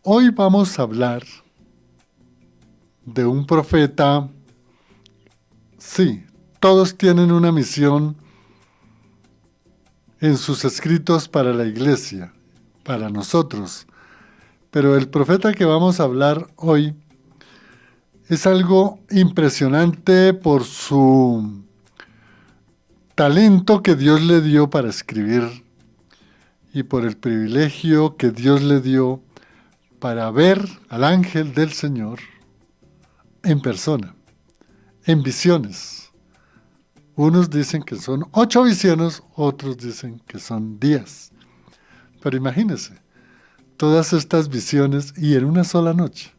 Hoy vamos a hablar de un profeta. Sí, todos tienen una misión en sus escritos para la iglesia, para nosotros. Pero el profeta que vamos a hablar hoy es algo impresionante por su talento que Dios le dio para escribir y por el privilegio que Dios le dio para ver al ángel del Señor en persona, en visiones. Unos dicen que son 8 visiones, otros dicen que son 10. Pero imagínense, todas estas visiones y en una sola noche.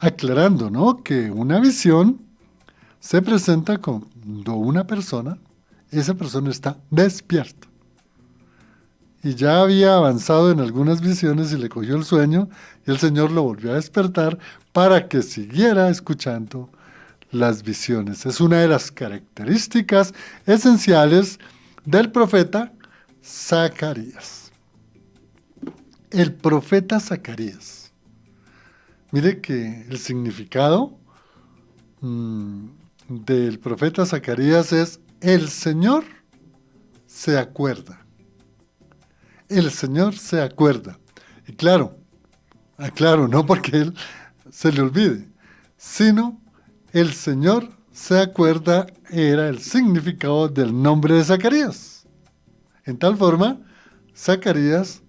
Aclarando, ¿no? Que una visión se presenta cuando esa persona está despierta. Y ya había avanzado en algunas visiones y le cogió el sueño y el Señor lo volvió a despertar para que siguiera escuchando las visiones. Es una de las características esenciales del profeta Zacarías. El profeta Zacarías. Mire que el significado del profeta Zacarías es: el Señor se acuerda. El Señor se acuerda. Y claro, no porque Él se le olvide, sino el Señor se acuerda era el significado del nombre de Zacarías. En tal forma, Zacarías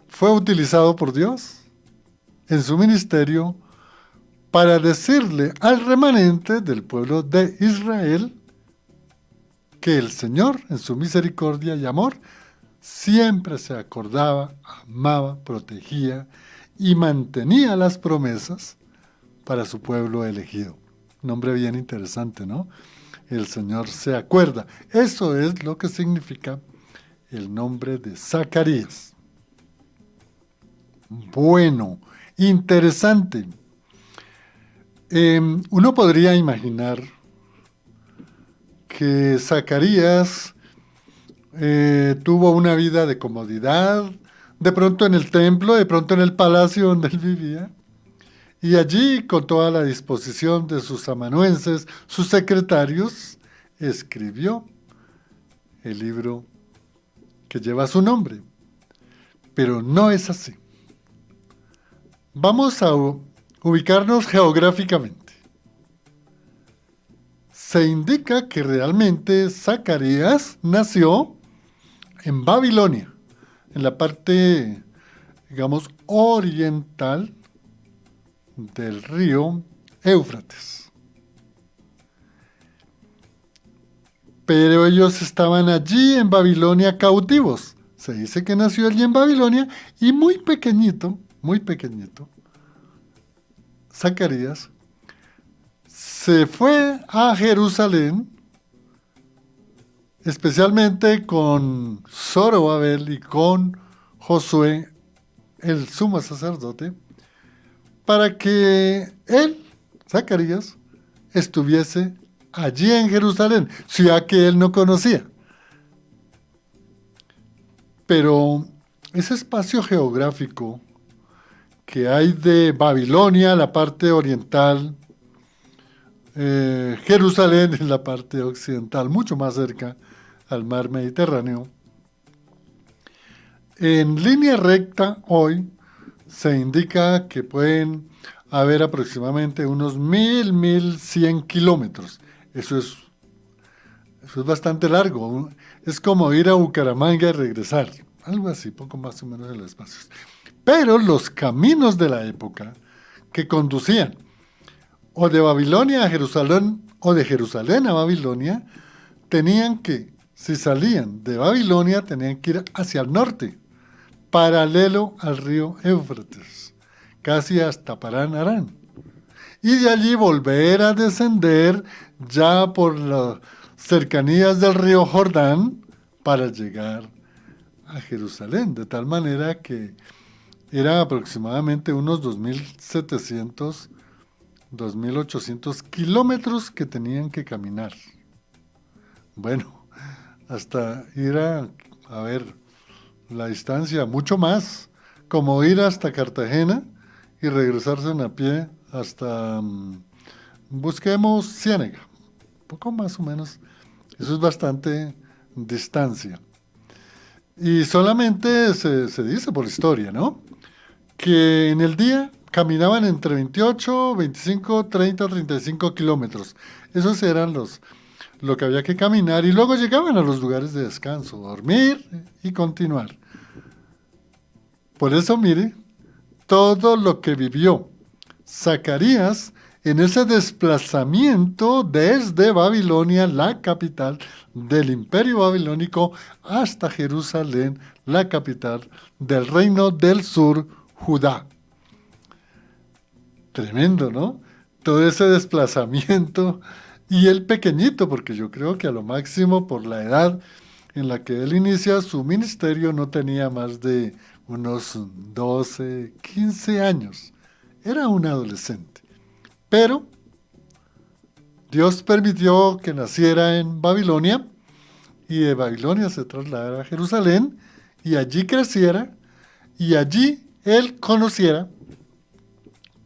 fue utilizado por Dios en su ministerio para decirle al remanente del pueblo de Israel que el Señor, en su misericordia y amor, siempre se acordaba, amaba, protegía y mantenía las promesas para su pueblo elegido. Nombre bien interesante, ¿no? El Señor se acuerda. Eso es lo que significa el nombre de Zacarías. Bueno, interesante. Uno podría imaginar que Zacarías tuvo una vida de comodidad, de pronto en el templo, de pronto en el palacio donde él vivía, y allí, con toda la disposición de sus amanuenses, sus secretarios, escribió el libro que lleva su nombre. Pero no es así. Vamos a ubicarnos geográficamente. Se indica que realmente Zacarías nació en Babilonia, en la parte, digamos, oriental del río Éufrates. Pero ellos estaban allí en Babilonia cautivos. Se dice que nació allí en Babilonia y muy pequeñito, Zacarías se fue a Jerusalén, especialmente con Zorobabel y con Josué, el sumo sacerdote, para que él, Zacarías, estuviese allí en Jerusalén, ciudad que él no conocía. Pero ese espacio geográfico que hay de Babilonia, la parte oriental, Jerusalén en la parte occidental, mucho más cerca al mar Mediterráneo, en línea recta hoy se indica que pueden haber aproximadamente unos 1100 kilómetros. Eso es bastante largo. Es como ir a Bucaramanga y regresar. Algo así, poco más o menos en los espacios. Pero los caminos de la época que conducían o de Babilonia a Jerusalén o de Jerusalén a Babilonia, tenían que, si salían de Babilonia, tenían que ir hacia el norte, paralelo al río Éufrates, casi hasta Parán Arán. Y de allí volver a descender ya por las cercanías del río Jordán para llegar a Jerusalén, de tal manera que eran aproximadamente unos 2700, 2800 kilómetros que tenían que caminar. Bueno, hasta ir a ver la distancia, mucho más, como ir hasta Cartagena y regresarse a pie hasta, busquemos Ciénega, un poco más o menos, eso es bastante distancia. Y solamente se dice por historia, ¿no? Que en el día caminaban entre 28, 25, 30, 35 kilómetros. Esos eran lo que había que caminar y luego llegaban a los lugares de descanso, dormir y continuar. Por eso, mire, todo lo que vivió Zacarías en ese desplazamiento desde Babilonia, la capital del imperio babilónico, hasta Jerusalén, la capital del reino del sur, Judá. Tremendo, ¿no? Todo ese desplazamiento y el pequeñito, porque yo creo que a lo máximo por la edad en la que él inicia su ministerio no tenía más de unos 12, 15 años. Era un adolescente. Pero Dios permitió que naciera en Babilonia y de Babilonia se trasladara a Jerusalén y allí creciera y allí él conociera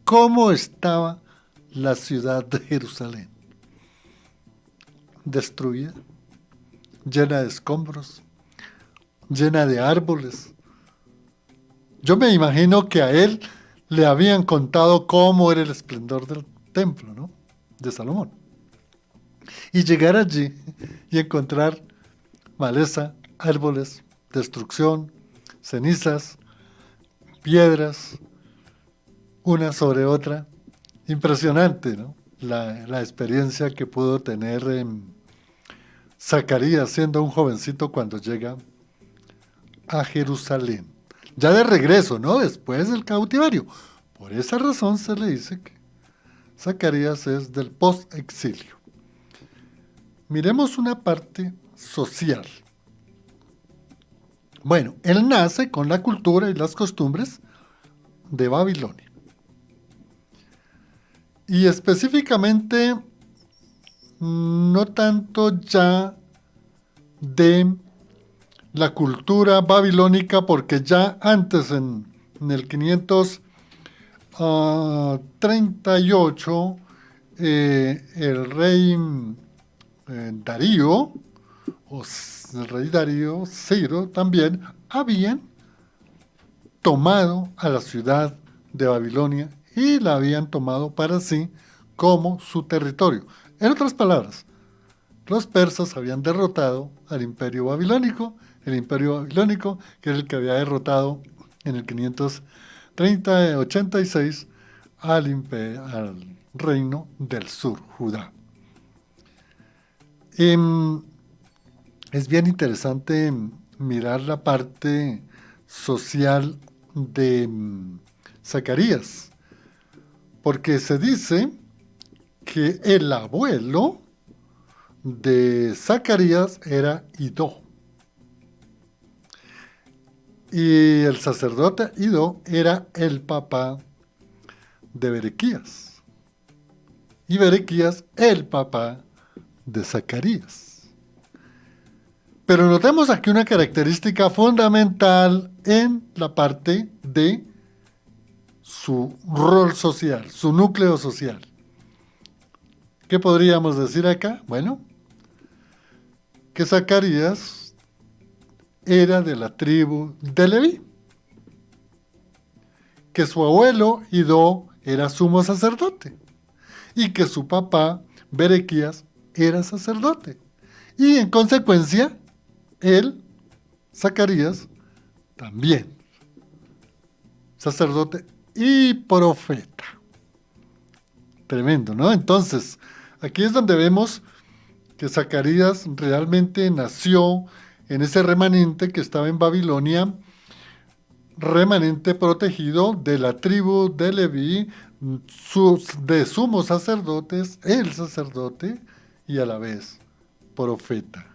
cómo estaba la ciudad de Jerusalén. Destruida, llena de escombros, llena de árboles. Yo me imagino que a él le habían contado cómo era el esplendor del templo, ¿no? De Salomón. Y llegar allí y encontrar maleza, árboles, destrucción, cenizas, piedras, una sobre otra. Impresionante, ¿no? La experiencia que pudo tener Zacarías siendo un jovencito cuando llega a Jerusalén. Ya de regreso, ¿no? Después del cautiverio. Por esa razón se le dice que Zacarías es del post-exilio. Miremos una parte social. Bueno, él nace con la cultura y las costumbres de Babilonia. Y específicamente, no tanto ya de la cultura babilónica, porque ya antes, en el 538, el rey Darío, o el rey Darío, Ciro, también habían tomado a la ciudad de Babilonia y la habían tomado para sí como su territorio. En otras palabras, los persas habían derrotado al imperio babilónico, el imperio babilónico, que era el que había derrotado en el 586 al reino del sur, Judá. Es bien interesante mirar la parte social de Zacarías, porque se dice que el abuelo de Zacarías era Idó. Y el sacerdote Idó era el papá de Berequías. Y Berequías, el papá de Zacarías. Pero notemos aquí una característica fundamental en la parte de su rol social, su núcleo social. ¿Qué podríamos decir acá? Bueno, que Zacarías era de la tribu de Leví, que su abuelo Idó era sumo sacerdote y que su papá Berequías era sacerdote. Y en consecuencia, él, Zacarías, también sacerdote y profeta. Tremendo, ¿no? Entonces, aquí es donde vemos que Zacarías realmente nació en ese remanente que estaba en Babilonia, remanente protegido de la tribu de Leví, de sumos sacerdotes, el sacerdote y a la vez profeta.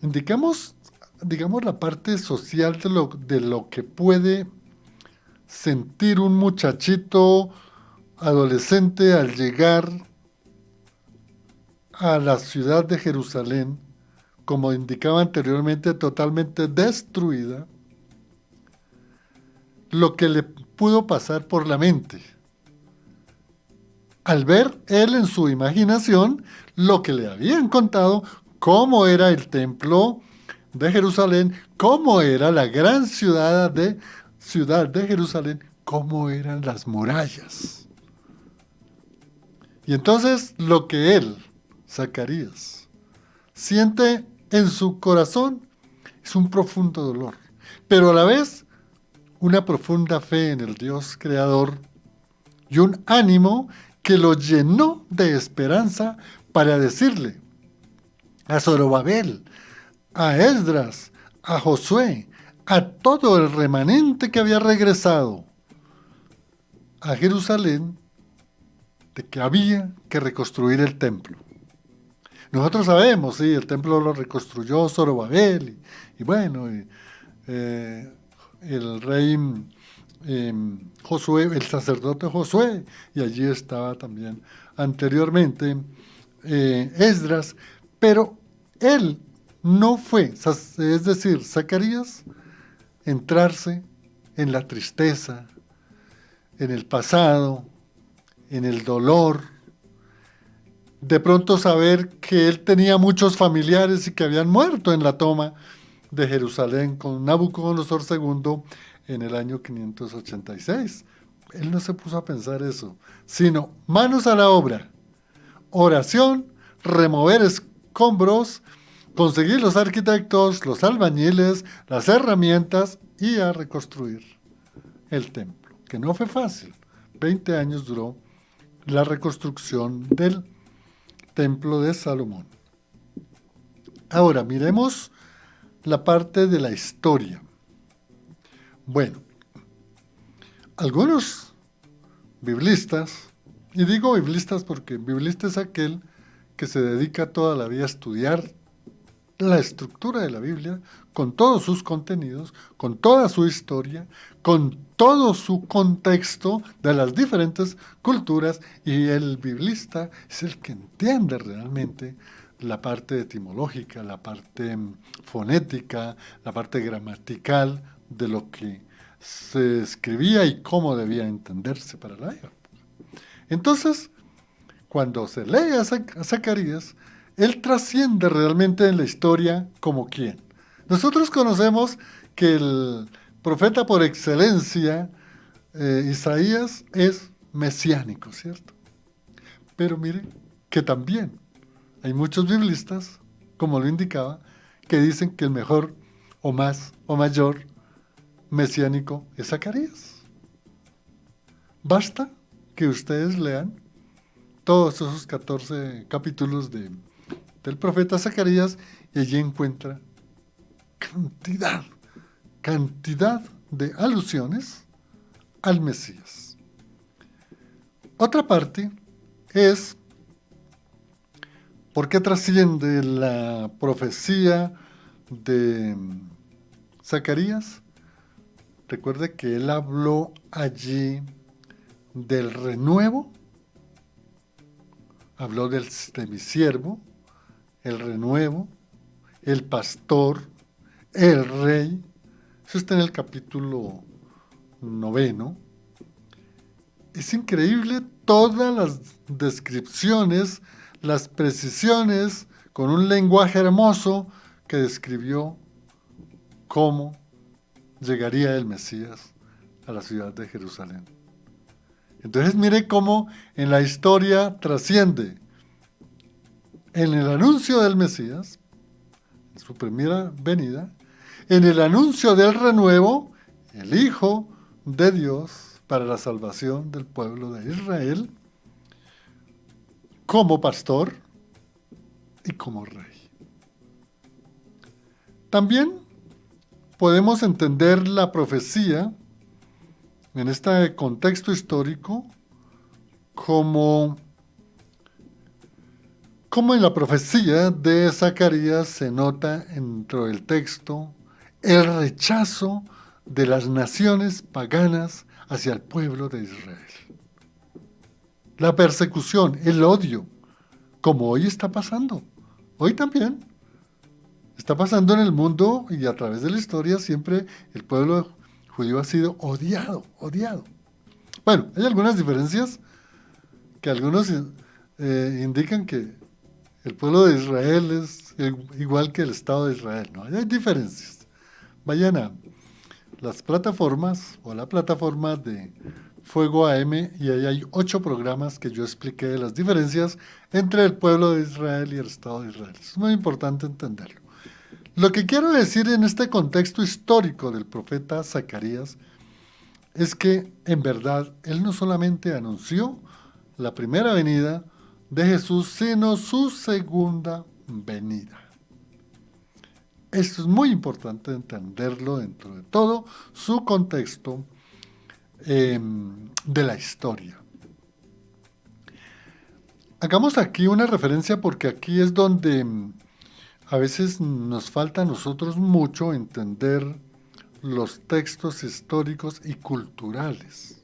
Indicamos, digamos, la parte social de lo que puede sentir un muchachito adolescente al llegar a la ciudad de Jerusalén, como indicaba anteriormente, totalmente destruida, lo que le pudo pasar por la mente al ver él en su imaginación lo que le habían contado, cómo era el templo de Jerusalén, cómo era la gran ciudad de Jerusalén, cómo eran las murallas. Y entonces lo que él, Zacarías, siente en su corazón es un profundo dolor, pero a la vez una profunda fe en el Dios creador y un ánimo que lo llenó de esperanza para decirle a Zorobabel, a Esdras, a Josué, a todo el remanente que había regresado a Jerusalén, de que había que reconstruir el templo. Nosotros sabemos, sí, el templo lo reconstruyó Zorobabel, y bueno, el rey Josué, el sacerdote Josué, y allí estaba también anteriormente Esdras, pero él no fue, es decir, Zacarías, entrarse en la tristeza, en el pasado, en el dolor, de pronto saber que él tenía muchos familiares y que habían muerto en la toma de Jerusalén con Nabucodonosor II en el año 586. Él no se puso a pensar eso, sino manos a la obra, oración, remover escombros, conseguir los arquitectos, los albañiles, las herramientas y a reconstruir el templo, que no fue fácil. 20 años duró la reconstrucción del templo de Salomón. Ahora, miremos la parte de la historia. Bueno, algunos biblistas, y digo biblistas porque biblista es aquel que se dedica toda la vida a estudiar la estructura de la Biblia, con todos sus contenidos, con toda su historia, con todo su contexto de las diferentes culturas, y el biblista es el que entiende realmente la parte etimológica, la parte fonética, la parte gramatical de lo que se escribía y cómo debía entenderse para la época. Entonces, cuando se lee a Zacarías, él trasciende realmente en la historia como quien. Nosotros conocemos que el profeta por excelencia, Isaías, es mesiánico, ¿cierto? Pero mire que también hay muchos biblistas, como lo indicaba, que dicen que el mejor o más o mayor mesiánico es Zacarías. Basta que ustedes lean todos esos 14 capítulos del profeta Zacarías y allí encuentra cantidad de alusiones al Mesías. Otra parte es por qué trasciende la profecía de Zacarías. Recuerde que él habló allí del renuevo, habló de mi siervo, el renuevo, el pastor, el rey. Eso está en el capítulo 9. Es increíble todas las descripciones, las precisiones, con un lenguaje hermoso que describió cómo llegaría el Mesías a la ciudad de Jerusalén. Entonces mire cómo en la historia trasciende en el anuncio del Mesías, en su primera venida, en el anuncio del renuevo, el Hijo de Dios para la salvación del pueblo de Israel, como pastor y como rey. También podemos entender la profecía en este contexto histórico como en la profecía de Zacarías se nota dentro del texto el rechazo de las naciones paganas hacia el pueblo de Israel. La persecución, el odio, como hoy está pasando. Hoy también está pasando en el mundo y a través de la historia siempre el pueblo judío ha sido odiado, odiado. Bueno, hay algunas diferencias que algunos indican que el pueblo de Israel es igual que el Estado de Israel, ¿no? Hay diferencias. Vayan a las plataformas o la plataforma de Fuego AM y ahí hay 8 programas que yo expliqué de las diferencias entre el pueblo de Israel y el Estado de Israel. Es muy importante entenderlo. Lo que quiero decir en este contexto histórico del profeta Zacarías es que en verdad él no solamente anunció la primera venida de Jesús, sino su segunda venida. Esto es muy importante entenderlo dentro de todo su contexto de la historia. Hagamos aquí una referencia porque aquí es donde a veces nos falta a nosotros mucho entender los textos históricos y culturales.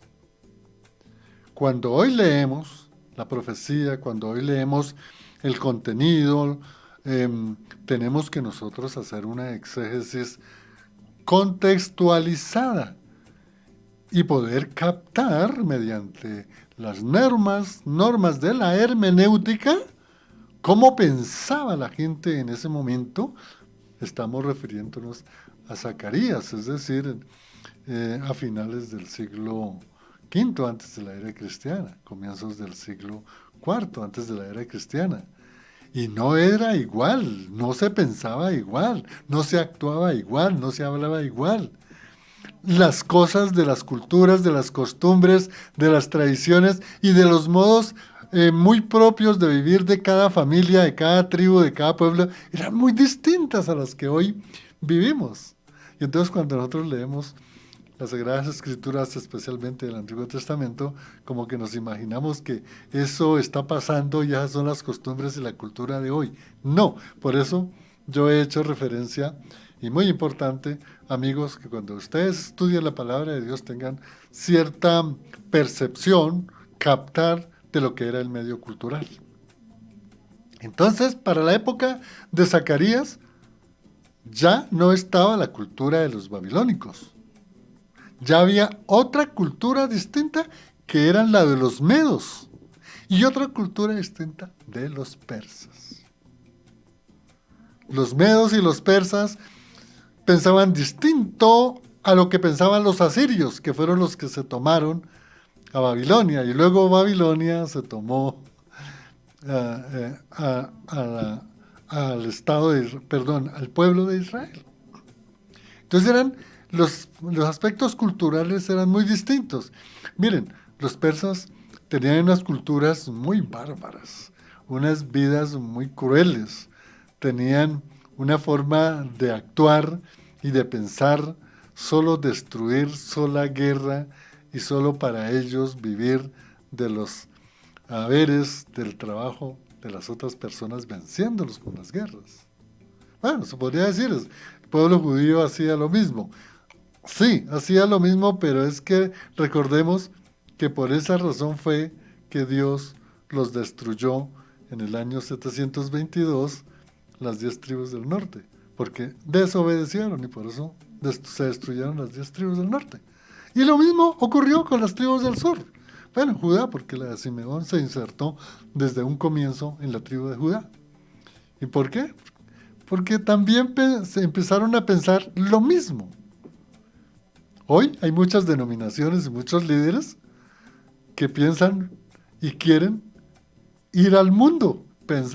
Cuando hoy leemos la profecía, cuando hoy leemos el contenido, tenemos que nosotros hacer una exégesis contextualizada y poder captar mediante las normas de la hermenéutica cómo pensaba la gente en ese momento. Estamos refiriéndonos a Zacarías, es decir, a finales del siglo V antes de la era cristiana, comienzos del siglo IV antes de la era cristiana. Y no era igual, no se pensaba igual, no se actuaba igual, no se hablaba igual. Las cosas de las culturas, de las costumbres, de las tradiciones y de los modos muy propios de vivir de cada familia, de cada tribu, de cada pueblo, eran muy distintas a las que hoy vivimos. Y entonces cuando nosotros leemos las Sagradas Escrituras, especialmente del Antiguo Testamento, como que nos imaginamos que eso está pasando y esas son las costumbres y la cultura de hoy. No, por eso yo he hecho referencia, y muy importante, amigos, que cuando ustedes estudien la palabra de Dios tengan cierta percepción, captar de lo que era el medio cultural. Entonces, para la época de Zacarías, ya no estaba la cultura de los babilónicos. Ya había otra cultura distinta que era la de los medos y otra cultura distinta de los persas. Los medos y los persas pensaban distinto a lo que pensaban los asirios, que fueron los que se tomaron a Babilonia, y luego Babilonia se tomó al pueblo de Israel. Entonces los aspectos culturales eran muy distintos. Miren, los persas tenían unas culturas muy bárbaras, unas vidas muy crueles, tenían una forma de actuar y de pensar, solo destruir, sola guerra y solo para ellos vivir de los haberes del trabajo de las otras personas venciéndolos con las guerras. Bueno, se podría decir, el pueblo judío hacía lo mismo. Sí, hacía lo mismo, pero es que recordemos que por esa razón fue que Dios los destruyó en el año 722, las 10 tribus del norte, porque desobedecieron y por eso se destruyeron las 10 tribus del norte. Y lo mismo ocurrió con las tribus del sur. Bueno, Judá, porque la de Simeón se insertó desde un comienzo en la tribu de Judá. ¿Y por qué? Porque también se empezaron a pensar lo mismo. Hoy hay muchas denominaciones y muchos líderes que piensan y quieren ir al mundo,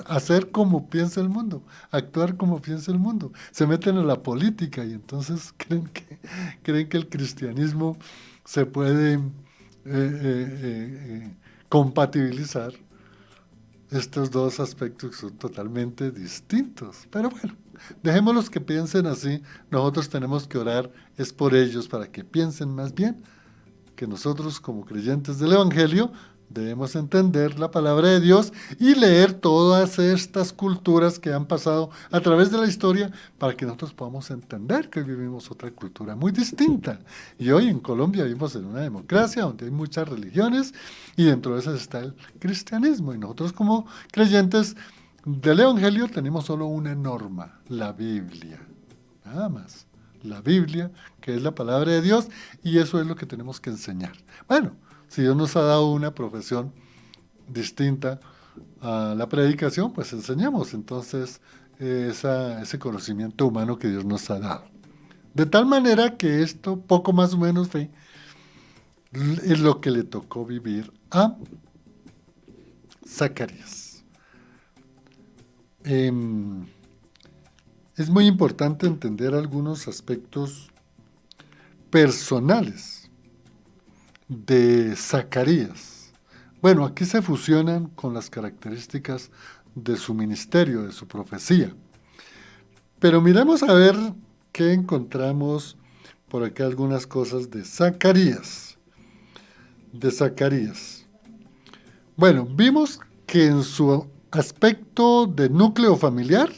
hacer como piensa el mundo, actuar como piensa el mundo. Se meten a la política y entonces creen que el cristianismo se puede compatibilizar estos dos aspectos que son totalmente distintos. Pero bueno, dejémoslos que piensen así. Nosotros tenemos que orar, es por ellos, para que piensen más bien, que nosotros como creyentes del Evangelio debemos entender la palabra de Dios y leer todas estas culturas que han pasado a través de la historia para que nosotros podamos entender que hoy vivimos otra cultura muy distinta. Y hoy en Colombia vivimos en una democracia donde hay muchas religiones y dentro de esas está el cristianismo. Y nosotros como creyentes del Evangelio tenemos solo una norma, la Biblia. Nada más. la Biblia, que es la palabra de Dios, y eso es lo que tenemos que enseñar. Bueno, si Dios nos ha dado una profesión distinta a la predicación, pues enseñamos entonces ese conocimiento humano que Dios nos ha dado. De tal manera que esto, poco más o menos, es lo que le tocó vivir a Zacarías. Es muy importante entender algunos aspectos personales de Zacarías. Bueno, aquí se fusionan con las características de su ministerio, de su profecía. Pero miremos a ver qué encontramos por acá, algunas cosas de Zacarías. Bueno, vimos que en su aspecto de núcleo familiar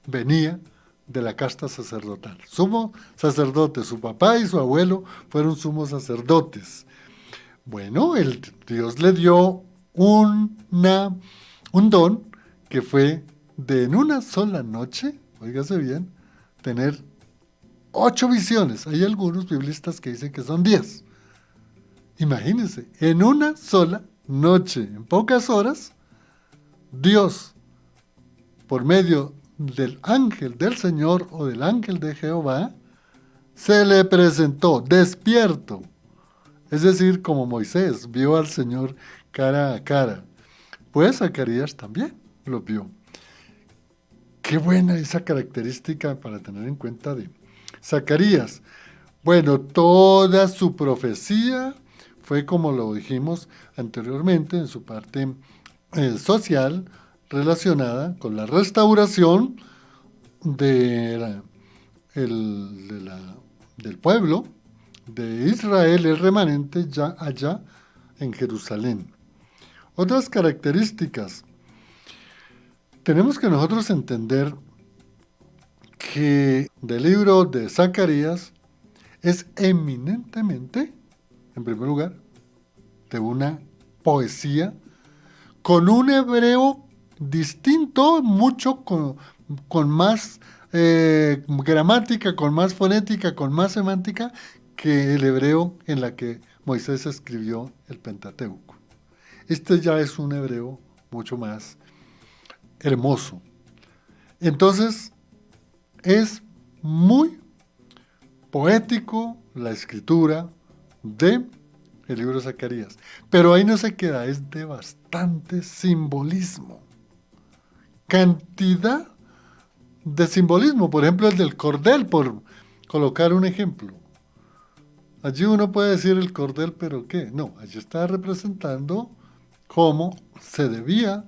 venía de la casta sacerdotal. Sumo sacerdote, su papá y su abuelo fueron sumos sacerdotes. Bueno, Dios le dio un don que fue de en una sola noche, óigase bien, tener 8 visiones. Hay algunos biblistas que dicen que son 10. Imagínense, en una sola noche, en pocas horas, Dios, por medio del ángel del Señor o del ángel de Jehová, se le presentó despierto. Es decir, como Moisés vio al Señor cara a cara, pues Zacarías también lo vio. Qué buena esa característica para tener en cuenta de Zacarías. Bueno, toda su profecía fue, como lo dijimos anteriormente, en su parte social, relacionada con la restauración del pueblo de Israel, el remanente ya allá en Jerusalén. Otras características. Tenemos que nosotros entender que el libro de Zacarías es eminentemente, en primer lugar, de una poesía con un hebreo distinto, mucho con más gramática, con más fonética, con más semántica que el hebreo en la que Moisés escribió el Pentateuco. Este ya es un hebreo mucho más hermoso. Entonces, es muy poético la escritura de el libro de Zacarías. Pero ahí no se queda, es de bastante simbolismo. Cantidad de simbolismo. Por ejemplo, el del cordel, por colocar un ejemplo. Allí uno puede decir el cordel, pero ¿qué? No, allí está representando cómo se debía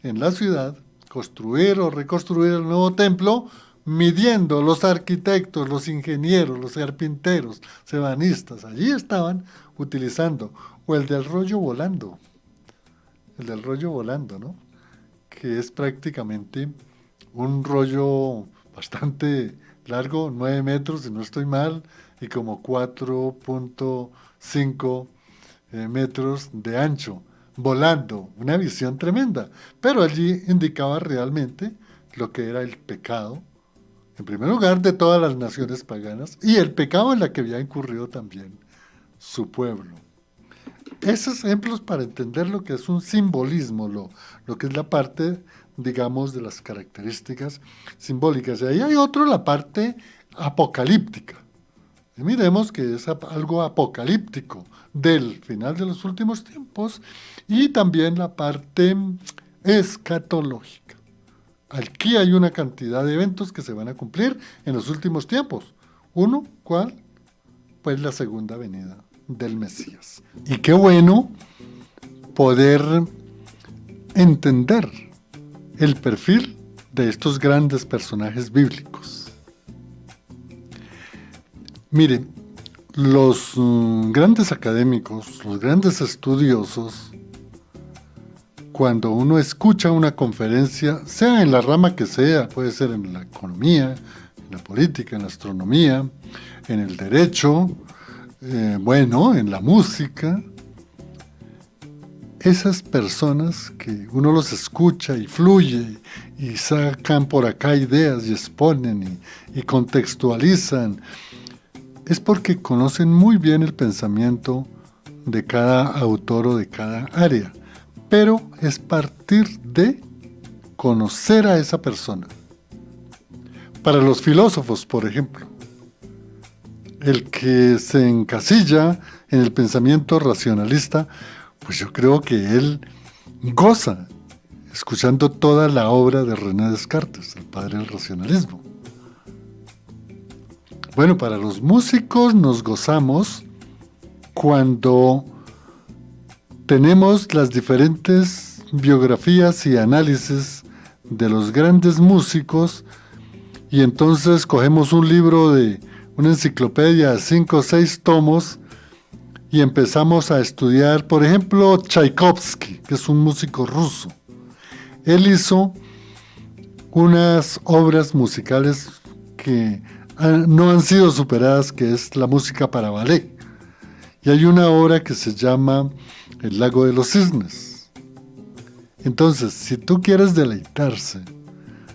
en la ciudad construir o reconstruir el nuevo templo, midiendo los arquitectos, los ingenieros, los carpinteros, los ebanistas. Allí estaban utilizando. O el del rollo volando. El del rollo volando, ¿no? Que es prácticamente un rollo bastante largo, 9 metros, si no estoy mal, y como 4.5 metros de ancho, volando, una visión tremenda. Pero allí indicaba realmente lo que era el pecado, en primer lugar, de todas las naciones paganas, y el pecado en la que había incurrido también su pueblo. Esos ejemplos para entender lo que es un simbolismo, lo que es la parte, digamos, de las características simbólicas. Y ahí hay otro, la parte apocalíptica. Y miremos que es algo apocalíptico del final de los últimos tiempos y también la parte escatológica. Aquí hay una cantidad de eventos que se van a cumplir en los últimos tiempos. Uno, ¿cuál? Pues la segunda venida del Mesías. Y qué bueno poder entender el perfil de estos grandes personajes bíblicos. Miren, los grandes académicos, los grandes estudiosos, cuando uno escucha una conferencia, sea en la rama que sea, puede ser en la economía, en la política, en la astronomía, en el derecho, en la música, esas personas que uno los escucha y fluye y sacan por acá ideas y exponen y contextualizan, es porque conocen muy bien el pensamiento de cada autor o de cada área, pero es partir de conocer a esa persona. Para los filósofos, por ejemplo, el que se encasilla en el pensamiento racionalista, pues yo creo que él goza escuchando toda la obra de René Descartes, el padre del racionalismo. Bueno, para los músicos nos gozamos cuando tenemos las diferentes biografías y análisis de los grandes músicos y entonces cogemos un libro de una enciclopedia de 5 o 6 tomos y empezamos a estudiar, por ejemplo, Tchaikovsky, que es un músico ruso. Él hizo unas obras musicales que no han sido superadas, que es la música para ballet. Y hay una obra que se llama El lago de los cisnes. Entonces, si tú quieres deleitarse,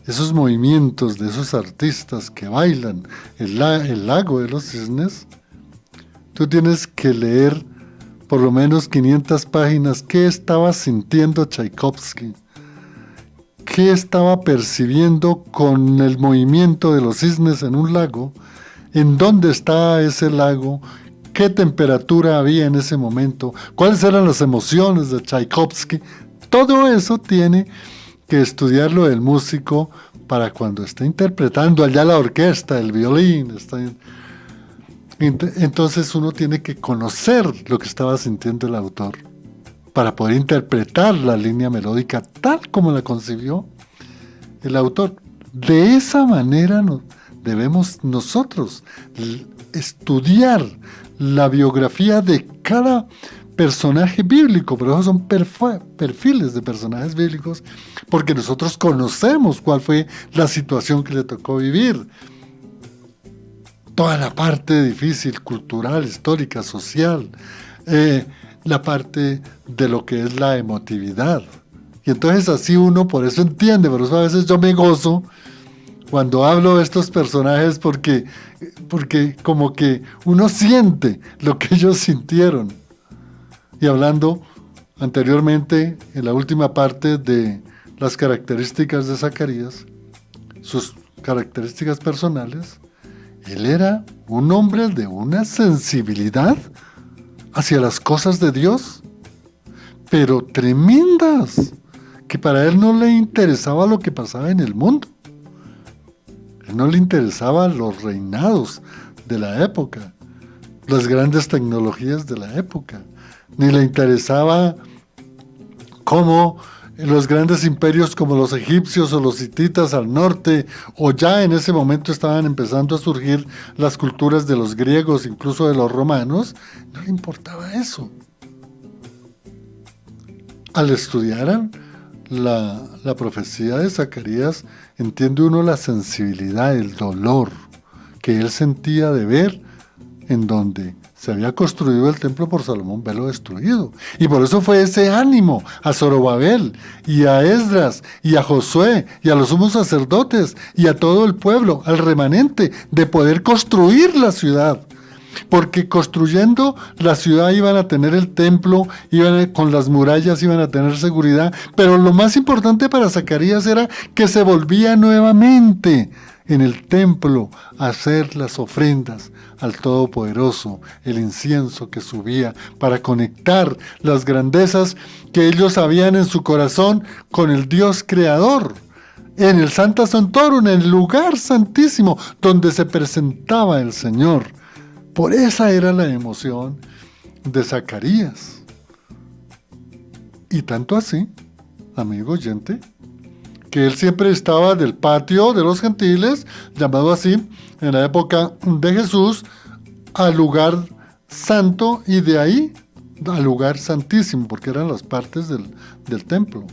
esos movimientos de esos artistas que bailan el lago de los cisnes, tú tienes que leer por lo menos 500 páginas qué estaba sintiendo Tchaikovsky, qué estaba percibiendo con el movimiento de los cisnes en un lago, en dónde estaba ese lago, qué temperatura había en ese momento, cuáles eran las emociones de Tchaikovsky. Todo eso tiene que estudiarlo el músico para cuando está interpretando allá la orquesta, el violín. Entonces uno tiene que conocer lo que estaba sintiendo el autor para poder interpretar la línea melódica tal como la concibió el autor. De esa manera debemos nosotros estudiar la biografía de cada personaje bíblico, pero esos son perfiles de personajes bíblicos, porque nosotros conocemos cuál fue la situación que le tocó vivir. Toda la parte difícil, cultural, histórica, social, la parte de lo que es la emotividad. Y entonces así uno por eso entiende, por eso a veces yo me gozo cuando hablo de estos personajes porque como que uno siente lo que ellos sintieron. Y hablando anteriormente, en la última parte de las características de Zacarías, sus características personales, él era un hombre de una sensibilidad hacia las cosas de Dios, pero tremendas, que para él no le interesaba lo que pasaba en el mundo. A él no le interesaban los reinados de la época, las grandes tecnologías de la época, ni le interesaba cómo los grandes imperios como los egipcios o los hititas al norte, o ya en ese momento estaban empezando a surgir las culturas de los griegos, incluso de los romanos, no le importaba eso. Al estudiar la profecía de Zacarías, entiende uno la sensibilidad, el dolor que él sentía de ver en donde se había construido el templo por Salomón, verlo destruido. Y por eso fue ese ánimo a Zorobabel, y a Esdras, y a Josué, y a los sumos sacerdotes, y a todo el pueblo, al remanente, de poder construir la ciudad. Porque construyendo la ciudad iban a tener el templo, con las murallas iban a tener seguridad, pero lo más importante para Zacarías era que se volvía nuevamente en el templo a hacer las ofrendas al Todopoderoso, el incienso que subía para conectar las grandezas que ellos habían en su corazón con el Dios creador, en el Sancta Sanctorum, en el lugar santísimo donde se presentaba el Señor. Por esa era la emoción de Zacarías. Y tanto así, amigo oyente, que él siempre estaba del patio de los gentiles, llamado así, en la época de Jesús, al lugar santo y de ahí al lugar santísimo, porque eran las partes del templo.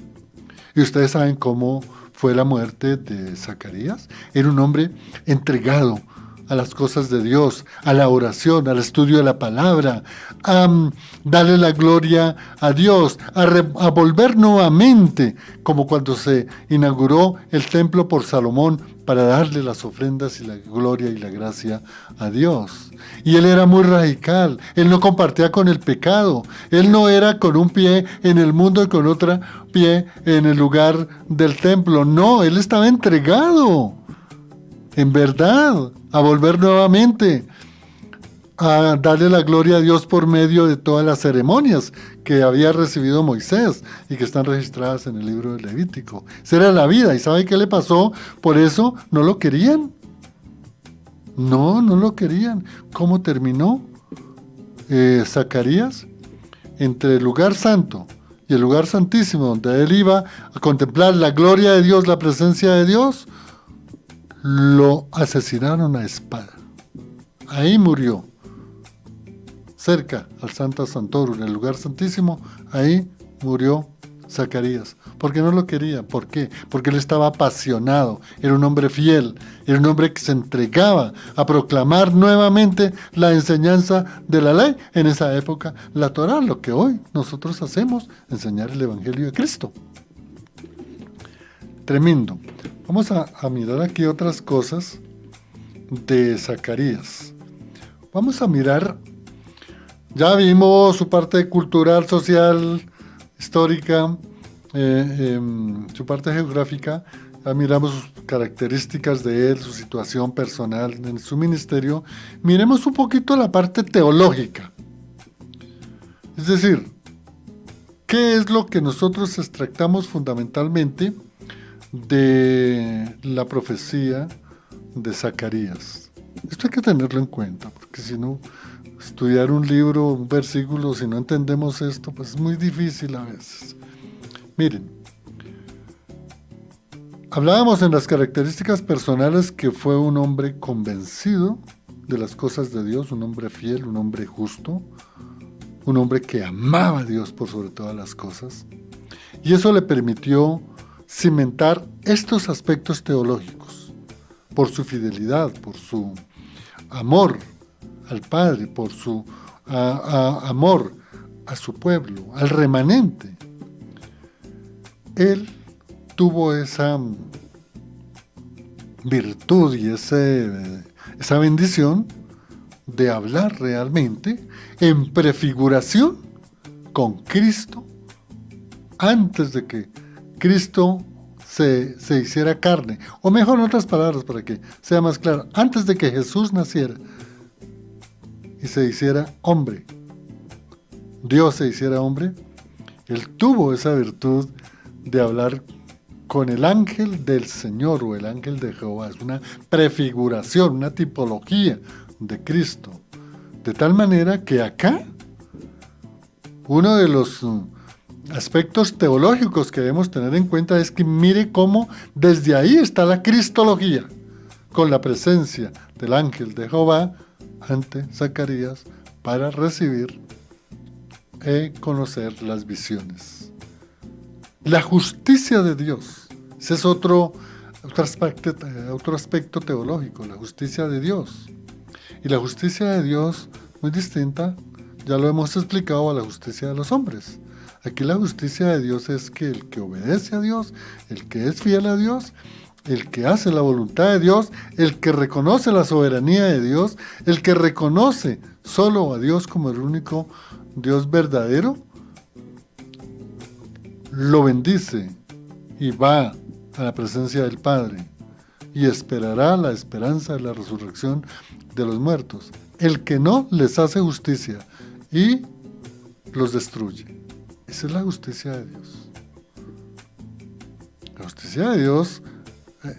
Y ustedes saben cómo fue la muerte de Zacarías. Era un hombre entregado a las cosas de Dios, a la oración, al estudio de la palabra, a darle la gloria a Dios, a volver nuevamente, como cuando se inauguró el templo por Salomón, para darle las ofrendas y la gloria y la gracia a Dios. Y él era muy radical, él no compartía con el pecado, él no era con un pie en el mundo y con otro pie en el lugar del templo, no, él estaba entregado, en verdad, a volver nuevamente, a darle la gloria a Dios por medio de todas las ceremonias que había recibido Moisés y que están registradas en el libro de Levítico. Esa era la vida. ¿Y sabe qué le pasó? Por eso no lo querían. No lo querían. ¿Cómo terminó? Zacarías, entre el lugar santo y el lugar santísimo, donde él iba a contemplar la gloria de Dios, la presencia de Dios, lo asesinaron a espada. Ahí murió. Cerca al Santa Santorum, en el lugar santísimo, ahí murió Zacarías. ¿Por qué no lo quería? ¿Por qué? Porque él estaba apasionado, era un hombre fiel, era un hombre que se entregaba a proclamar nuevamente la enseñanza de la ley. En esa época, la Torá, lo que hoy nosotros hacemos, enseñar el Evangelio de Cristo. Tremendo. Vamos a mirar aquí otras cosas de Zacarías. Vamos a mirar. Ya vimos su parte cultural, social, histórica, su parte geográfica. Ya miramos sus características de él, su situación personal en su ministerio. Miremos un poquito la parte teológica. Es decir, ¿qué es lo que nosotros extractamos fundamentalmente de la profecía de Zacarías? Esto hay que tenerlo en cuenta, porque si no, estudiar un libro, un versículo, si no entendemos esto, pues es muy difícil a veces. Miren, hablábamos en las características personales que fue un hombre convencido de las cosas de Dios, un hombre fiel, un hombre justo, un hombre que amaba a Dios por sobre todas las cosas, y eso le permitió cimentar estos aspectos teológicos, por su fidelidad, por su amor al Padre, por su amor a su pueblo, al remanente. Él tuvo esa virtud y esa bendición de hablar realmente en prefiguración con Cristo antes de que Cristo se hiciera carne, o mejor, en otras palabras, para que sea más claro, antes de que Jesús naciera y se hiciera hombre, Dios se hiciera hombre, él tuvo esa virtud de hablar con el ángel del Señor o el ángel de Jehová. Es una prefiguración, una tipología de Cristo, de tal manera que acá uno de los aspectos teológicos que debemos tener en cuenta es que mire cómo desde ahí está la cristología, con la presencia del ángel de Jehová ante Zacarías para recibir y conocer las visiones. La justicia de Dios, ese es otro aspecto teológico, la justicia de Dios. Y la justicia de Dios, muy distinta, ya lo hemos explicado, a la justicia de los hombres. Aquí la justicia de Dios es que el que obedece a Dios, el que es fiel a Dios, el que hace la voluntad de Dios, el que reconoce la soberanía de Dios, el que reconoce solo a Dios como el único Dios verdadero, lo bendice y va a la presencia del Padre y esperará la esperanza de la resurrección de los muertos. El que no les hace justicia y los destruye. Esa es la justicia de Dios. La justicia de Dios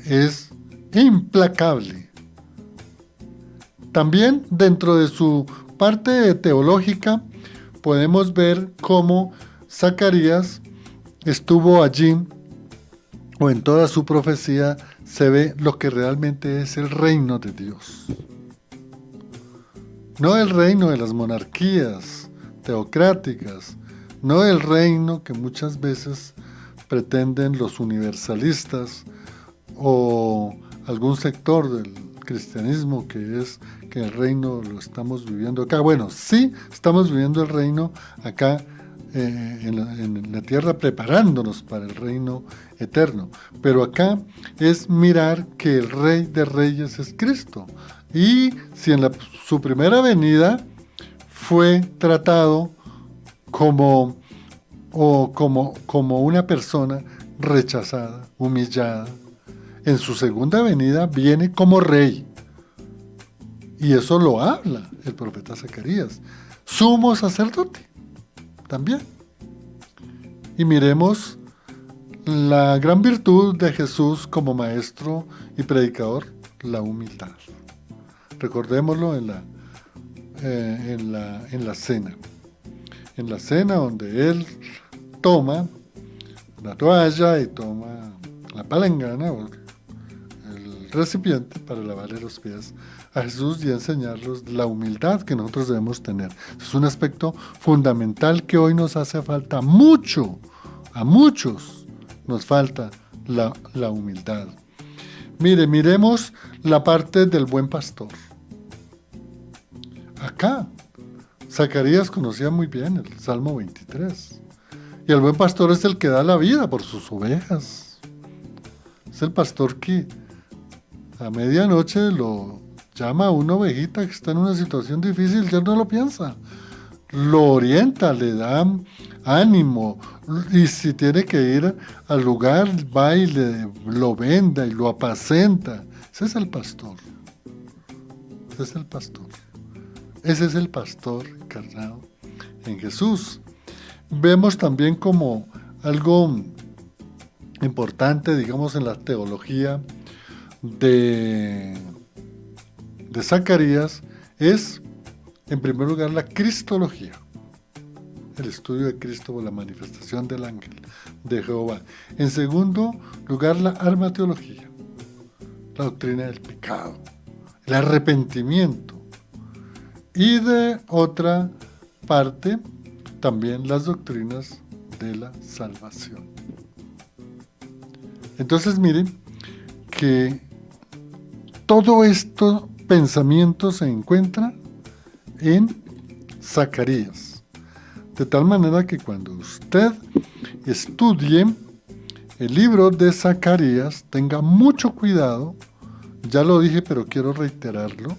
es implacable. También dentro de su parte teológica podemos ver cómo Zacarías estuvo allí, o en toda su profecía se ve lo que realmente es el reino de Dios. No el reino de las monarquías teocráticas, no el reino que muchas veces pretenden los universalistas o algún sector del cristianismo, que es que el reino lo estamos viviendo acá. Bueno, sí, estamos viviendo el reino acá en la tierra, preparándonos para el reino eterno. Pero acá es mirar que el Rey de Reyes es Cristo. Y si en su primera venida fue tratado como una persona rechazada, humillada, en su segunda venida viene como rey. Y eso lo habla el profeta Zacarías, sumo sacerdote también. Y miremos la gran virtud de Jesús como maestro y predicador, la humildad. Recordémoslo en la cena. En la cena donde él toma la toalla y toma la palangana o el recipiente para lavarle los pies a Jesús y enseñarlos la humildad que nosotros debemos tener. Es un aspecto fundamental que hoy nos hace falta mucho. A muchos nos falta la humildad. Miremos la parte del buen pastor. Acá, Zacarías conocía muy bien el Salmo 23. Y el buen pastor es el que da la vida por sus ovejas. Es el pastor que a medianoche lo llama a una ovejita que está en una situación difícil, ya no lo piensa. Lo orienta, le da ánimo, y si tiene que ir al lugar, va y lo venda y lo apacenta. Ese es el pastor. Ese es el pastor. Ese es el pastor encarnado en Jesús. Vemos también como algo importante, digamos, en la teología de Zacarías, es, en primer lugar, la cristología. El estudio de Cristo o la manifestación del ángel de Jehová. En segundo lugar, la armateología, la doctrina del pecado, el arrepentimiento. Y de otra parte, también las doctrinas de la salvación. Entonces, miren que todo estos pensamientos se encuentra en Zacarías. De tal manera que cuando usted estudie el libro de Zacarías, tenga mucho cuidado, ya lo dije pero quiero reiterarlo,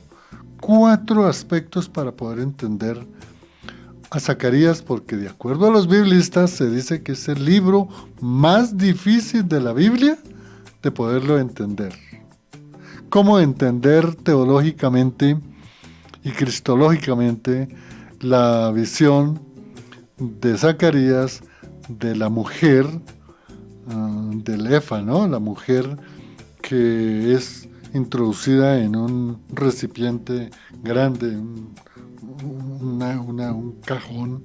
4 aspectos para poder entender a Zacarías, porque de acuerdo a los biblistas se dice que es el libro más difícil de la Biblia de poderlo entender. ¿Cómo entender teológicamente y cristológicamente la visión de Zacarías de la mujer del Efa, ¿no? La mujer que es introducida en un recipiente grande, un cajón,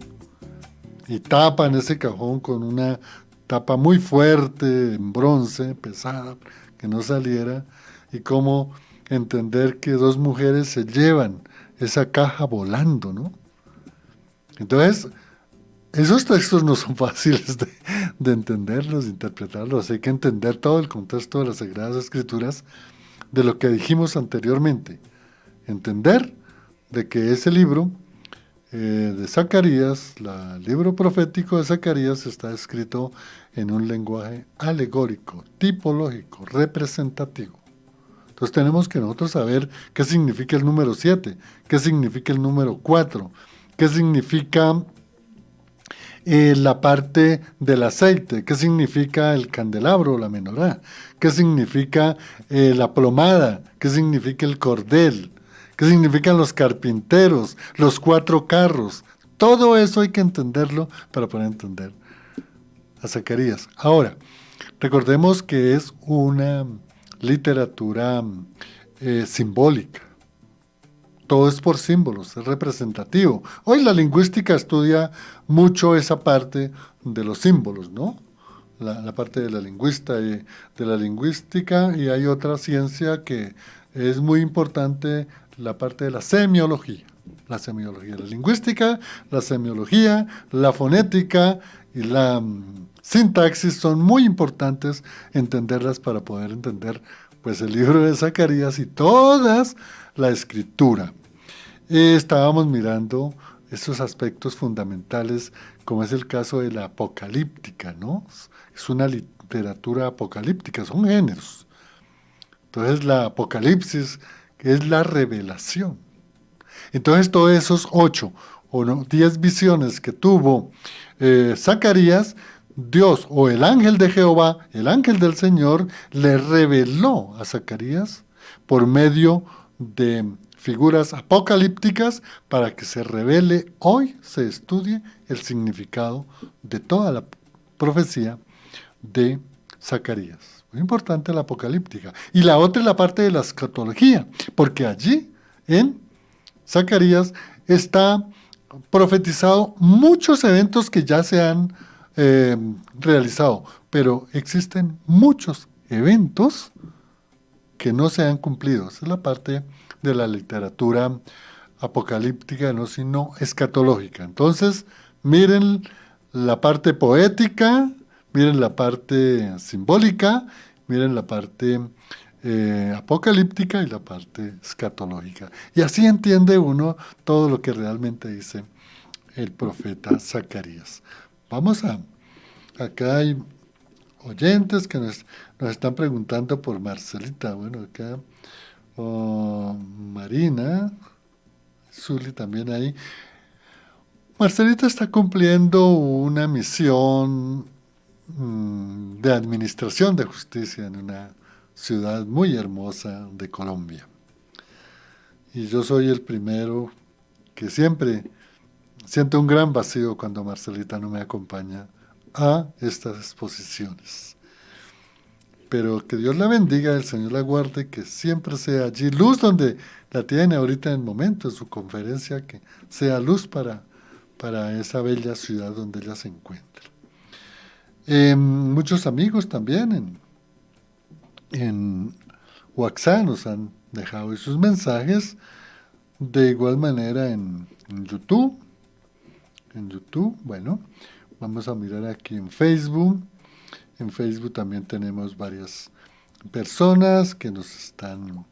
y tapan ese cajón con una tapa muy fuerte, en bronce, pesada, que no saliera, y cómo entender que 2 mujeres se llevan esa caja volando, ¿no? Entonces, esos textos no son fáciles de entenderlos, de interpretarlos. Hay que entender todo el contexto de las Sagradas Escrituras, de lo que dijimos anteriormente. Entender de que ese libro de Zacarías, el libro profético de Zacarías, está escrito en un lenguaje alegórico, tipológico, representativo. Entonces tenemos que nosotros saber qué significa el número 7, qué significa el número 4, qué significa la parte del aceite, qué significa el candelabro o la menorá, qué significa la plomada, qué significa el cordel, qué significan los carpinteros, los 4 carros. Todo eso hay que entenderlo para poder entender a Zacarías. Ahora, recordemos que es una literatura simbólica. Todo es por símbolos, es representativo. Hoy la lingüística estudia mucho esa parte de los símbolos, ¿no? La parte de la lingüística, y hay otra ciencia que es muy importante, la parte de la semiología. La lingüística, la semiología, la fonética y la sintaxis son muy importantes entenderlas para poder entender Pues el libro de Zacarías y toda la escritura. Estábamos mirando estos aspectos fundamentales, como es el caso de la apocalíptica, ¿no? Es una literatura apocalíptica, son géneros. Entonces la apocalipsis es la revelación. Entonces todos esos 8 o 10 visiones que tuvo Zacarías, Dios o el ángel de Jehová, el ángel del Señor, le reveló a Zacarías por medio de figuras apocalípticas para que se revele, hoy se estudie el significado de toda la profecía de Zacarías. Muy importante la apocalíptica. Y la otra es la parte de la escatología, porque allí en Zacarías está profetizado muchos eventos que ya se han realizado, pero existen muchos eventos que no se han cumplido. Esa es la parte de la literatura apocalíptica, no sino escatológica. Entonces, miren la parte poética, miren la parte simbólica, miren la parte apocalíptica y la parte escatológica. Y así entiende uno todo lo que realmente dice el profeta Zacarías. Acá hay oyentes que nos están preguntando por Marcelita. Bueno, acá Marina, Zuli también ahí. Marcelita está cumpliendo una misión de administración de justicia en una ciudad muy hermosa de Colombia. Y yo soy el primero que siempre siento un gran vacío cuando Marcelita no me acompaña a estas exposiciones. Pero que Dios la bendiga, el Señor la guarde, que siempre sea allí luz donde la tiene ahorita en el momento, en su conferencia, que sea luz para esa bella ciudad donde ella se encuentra. Muchos amigos también en WhatsApp nos han dejado sus mensajes, de igual manera en YouTube. Bueno, vamos a mirar aquí en Facebook. En Facebook también tenemos varias personas que nos están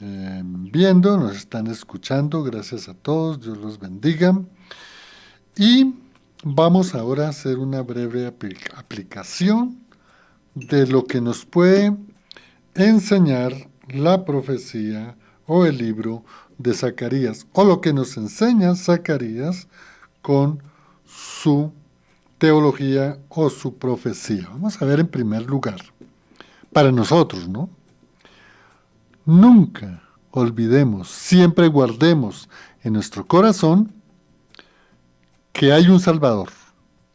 viendo, nos están escuchando. Gracias a todos, Dios los bendiga. Y vamos ahora a hacer una breve aplicación de lo que nos puede enseñar la profecía o el libro de Zacarías, o lo que nos enseña Zacarías con su teología o su profecía. Vamos a ver en primer lugar, para nosotros, ¿no? Nunca olvidemos, siempre guardemos en nuestro corazón que hay un Salvador.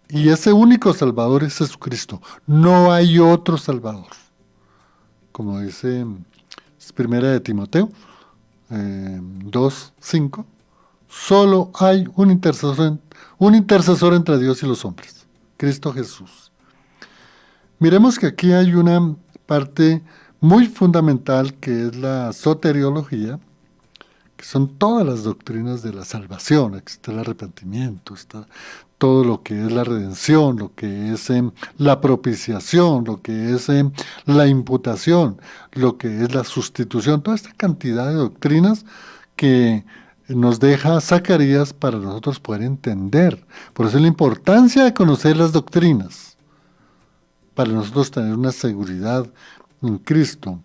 Y ese único Salvador es Jesucristo. No hay otro Salvador. Como dice Primera de Timoteo 2:5, solo hay un intercesor entre Dios y los hombres, Cristo Jesús. Miremos que aquí hay una parte muy fundamental que es la soteriología, que son todas las doctrinas de la salvación. Aquí está el arrepentimiento, está todo lo que es la redención, lo que es la propiciación, lo que es la imputación, lo que es la sustitución, toda esta cantidad de doctrinas que nos deja Zacarías para nosotros poder entender. Por eso es la importancia de conocer las doctrinas, para nosotros tener una seguridad en Cristo.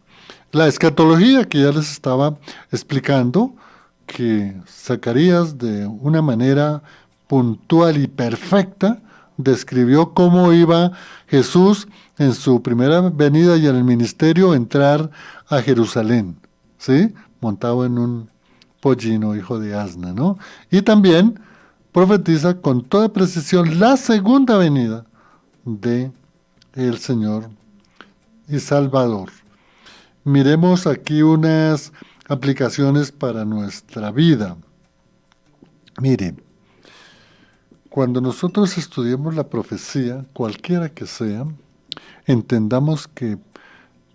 La escatología que ya les estaba explicando, que Zacarías de una manera puntual y perfecta describió cómo iba Jesús en su primera venida y en el ministerio entrar a Jerusalén, ¿sí? Montado en un pollino, hijo de asna, ¿no? Y también profetiza con toda precisión la segunda venida de el Señor y Salvador. Miremos aquí unas aplicaciones para nuestra vida. Miren, cuando nosotros estudiemos la profecía, cualquiera que sea, entendamos que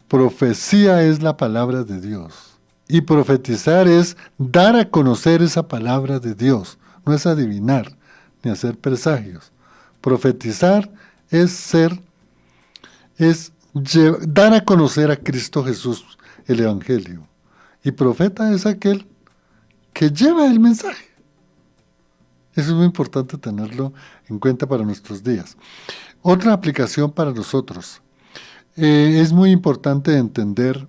profecía es la palabra de Dios. Y profetizar es dar a conocer esa palabra de Dios. No es adivinar, ni hacer presagios. Profetizar es dar a conocer a Cristo Jesús el Evangelio. Y profeta es aquel que lleva el mensaje. Eso es muy importante tenerlo en cuenta para nuestros días. Otra aplicación para nosotros. Es muy importante entender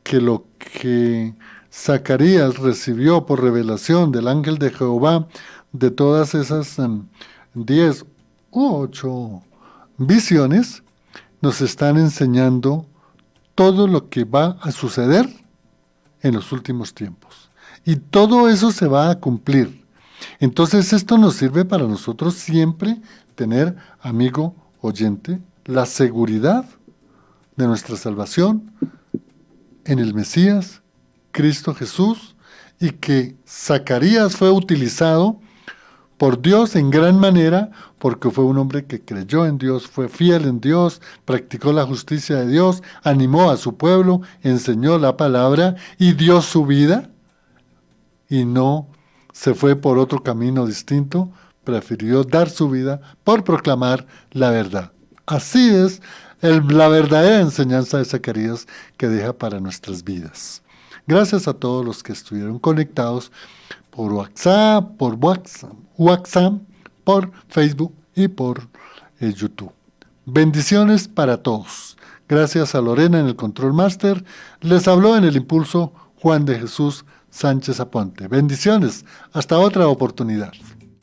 que lo que Zacarías recibió por revelación del ángel de Jehová de todas esas 10 u 8 visiones nos están enseñando todo lo que va a suceder en los últimos tiempos. Y todo eso se va a cumplir. Entonces esto nos sirve para nosotros siempre tener, amigo oyente, la seguridad de nuestra salvación en el Mesías, Cristo Jesús, y que Zacarías fue utilizado por Dios en gran manera porque fue un hombre que creyó en Dios, fue fiel en Dios, practicó la justicia de Dios, animó a su pueblo, enseñó la palabra y dio su vida y no se fue por otro camino distinto, prefirió dar su vida por proclamar la verdad. Así es la verdadera enseñanza de Zacarías que deja para nuestras vidas. Gracias a todos los que estuvieron conectados por WhatsApp, por Facebook y por YouTube. Bendiciones para todos. Gracias a Lorena en el Control Master. Les habló en el Impulso Juan de Jesús Sánchez Aponte. Bendiciones. Hasta otra oportunidad.